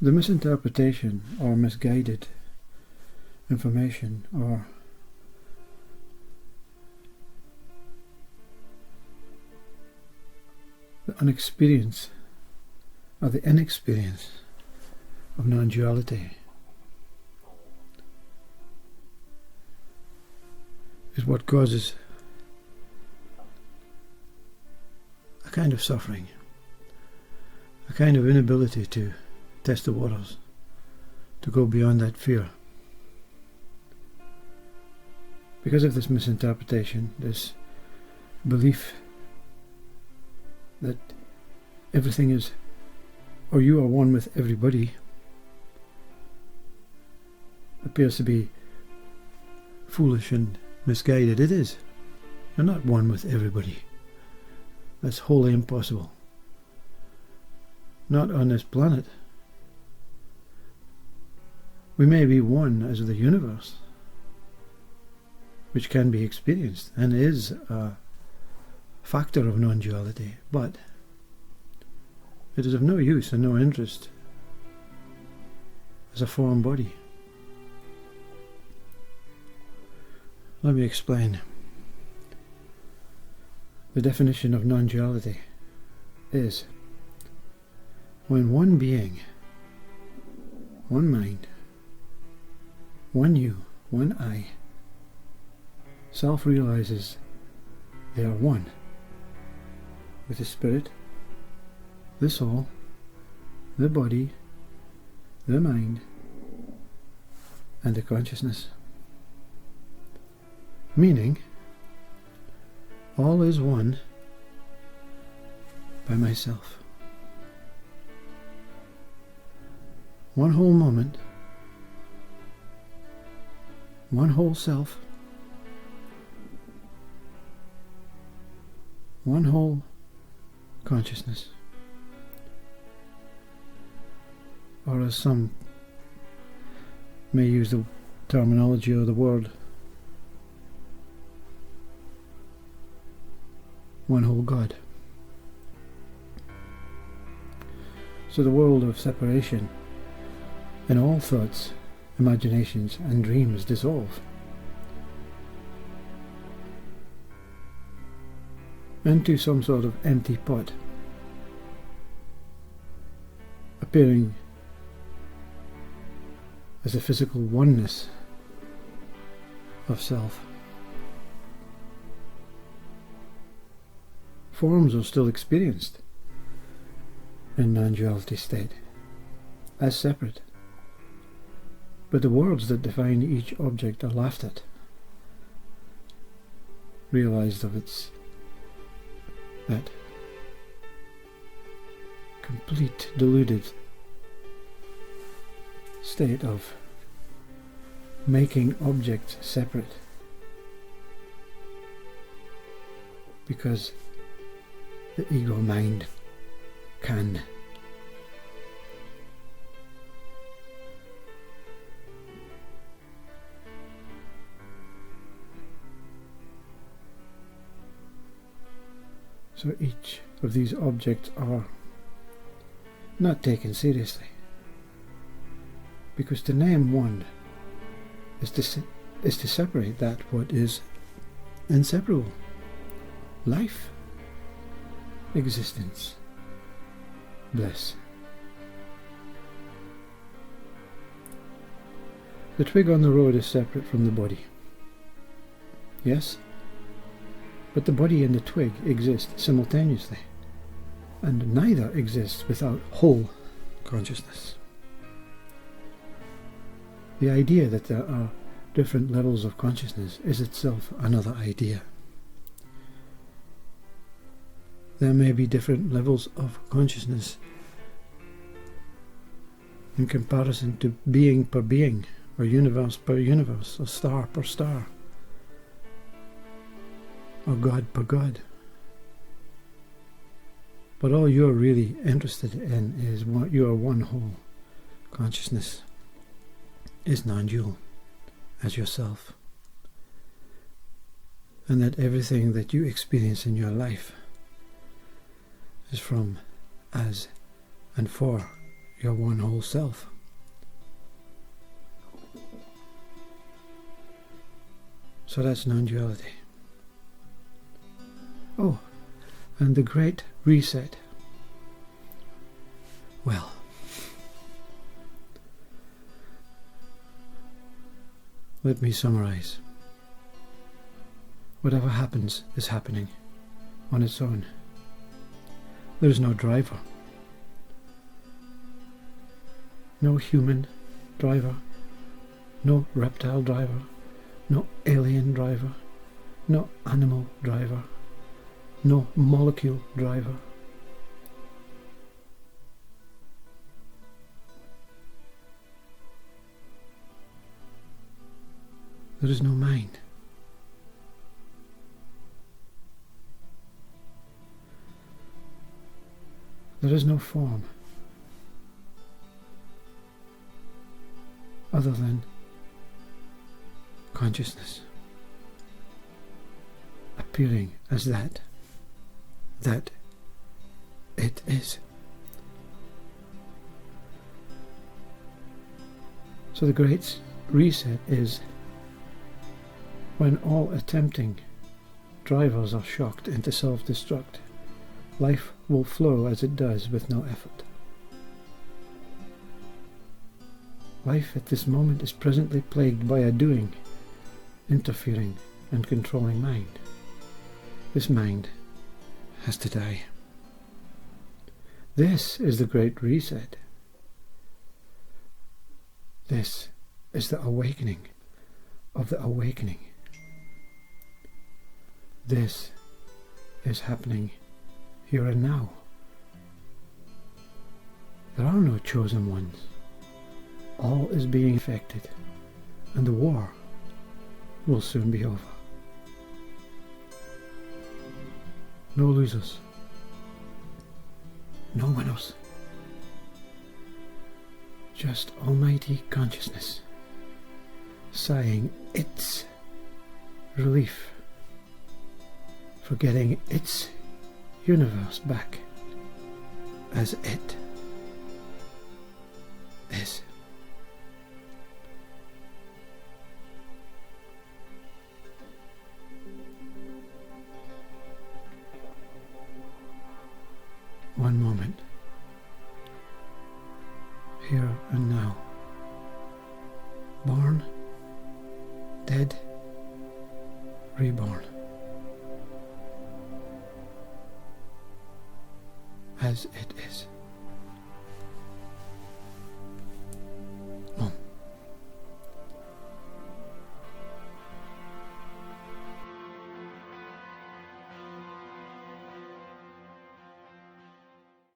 The misinterpretation or misguided information or the unexperience or the inexperience of non-duality is what causes a kind of suffering, a kind of inability to test the waters, to go beyond that fear. Because of this misinterpretation, this belief that everything is, or you are one with everybody, appears to be foolish and misguided. It is. You're not one with everybody. That's wholly impossible. Not on this planet. We may be one as the universe, which can be experienced and is a factor of non-duality, but it is of no use and no interest as a form body. Let me explain. The definition of non-duality is when one being, one mind, one you, one I, self-realizes they are one with the spirit, the soul, the body, the mind, and the consciousness. Meaning, all is one by myself. One whole moment, one whole self, one whole consciousness. Or as some may use the terminology or the word, one whole God. So the world of separation and all thoughts, imaginations and dreams dissolve into some sort of empty pot, appearing as a physical oneness of self. Forms are still experienced in non-duality state as separate, but the words that define each object are laughed at, realized of its that complete deluded state of making objects separate because the ego mind can. So each of these objects are not taken seriously, because to name one is to separate that what is inseparable: life, existence, bliss. The twig on the road is separate from the body. Yes? But the body and the twig exist simultaneously, and neither exists without whole consciousness. The idea that there are different levels of consciousness is itself another idea. There may be different levels of consciousness in comparison to being per being, or universe per universe, or star per star, or God per God. But all you're really interested in is what your one whole consciousness is non-dual as yourself, and that everything that you experience in your life is from, as, and for your one whole self. So that's non-duality. Oh, and the Great Reset. Well, let me summarize. Whatever happens is happening on its own. There is no driver. No human driver. No reptile driver. No alien driver. No animal driver. No molecule driver. There is no mind. There is no form other than consciousness appearing as that it is. So the Great Reset is when all attempting drivers are shocked into self-destruct. Life will flow as it does with no effort. Life at this moment is presently plagued by a doing, interfering and controlling mind. This mind has to die. This is the Great Reset. This is the awakening of the awakening. This is happening here and now. There are no chosen ones. All is being affected, and the war will soon be over. No losers. No winners. Just almighty consciousness, sighing its relief for getting its universe back as it is. One moment, here and now, born, dead, reborn, as it is.